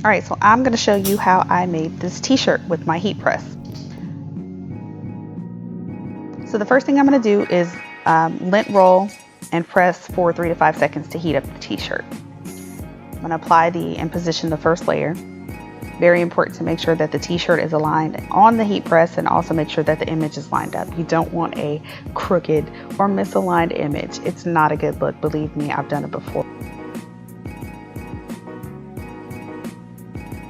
All right, so I'm going to show you how I made this t-shirt with my heat press. So the first thing I'm going to do is lint roll and press for 3 to 5 seconds to heat up the t-shirt. I'm going to apply and position the first layer. Very important to make sure that the t-shirt is aligned on the heat press, and also make sure that the image is lined up. You don't want a crooked or misaligned image. It's not a good look. Believe me, I've done it before.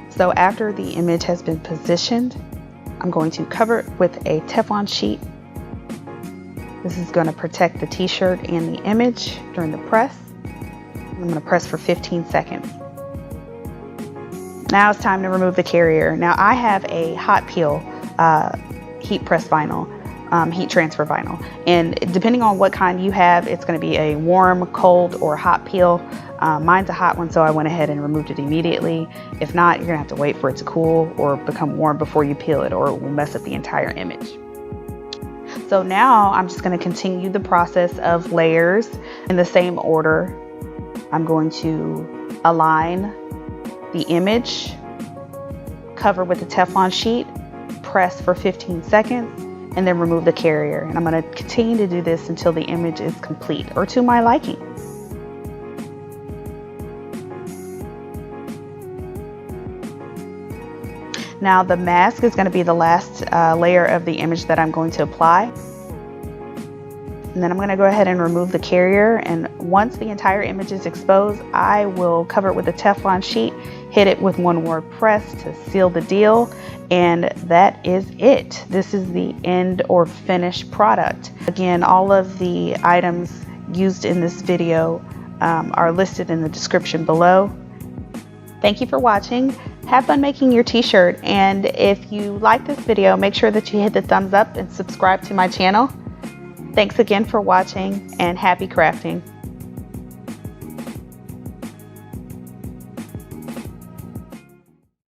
So after the image has been positioned, I'm going to cover it with a Teflon sheet. This is going to protect the t-shirt and the image during the press. I'm going to press for 15 seconds. Now it's time to remove the carrier. Now I have a hot peel heat press vinyl, heat transfer vinyl. And depending on what kind you have, it's going to be a warm, cold, or hot peel. Mine's a hot one, so I went ahead and removed it immediately. If not, you're going to have to wait for it to cool or become warm before you peel it, or it will mess up the entire image. So now I'm just going to continue the process of layers in the same order. I'm going to align the image, cover with a Teflon sheet, press for 15 seconds, and then remove the carrier. And I'm going to continue to do this until the image is complete, or to my liking. Now the mask is going to be the last layer of the image that I'm going to apply. And then I'm going to go ahead and remove the carrier, and once the entire image is exposed, I will cover it with a Teflon sheet, hit it with one more press to seal the deal, and that is it. This is the end or finished product. Again, all of the items used in this video are listed in the description below. Thank you for watching. Have fun making your t-shirt, and if you like this video, make sure that you hit the thumbs up and subscribe to my channel. Thanks again for watching, and happy crafting.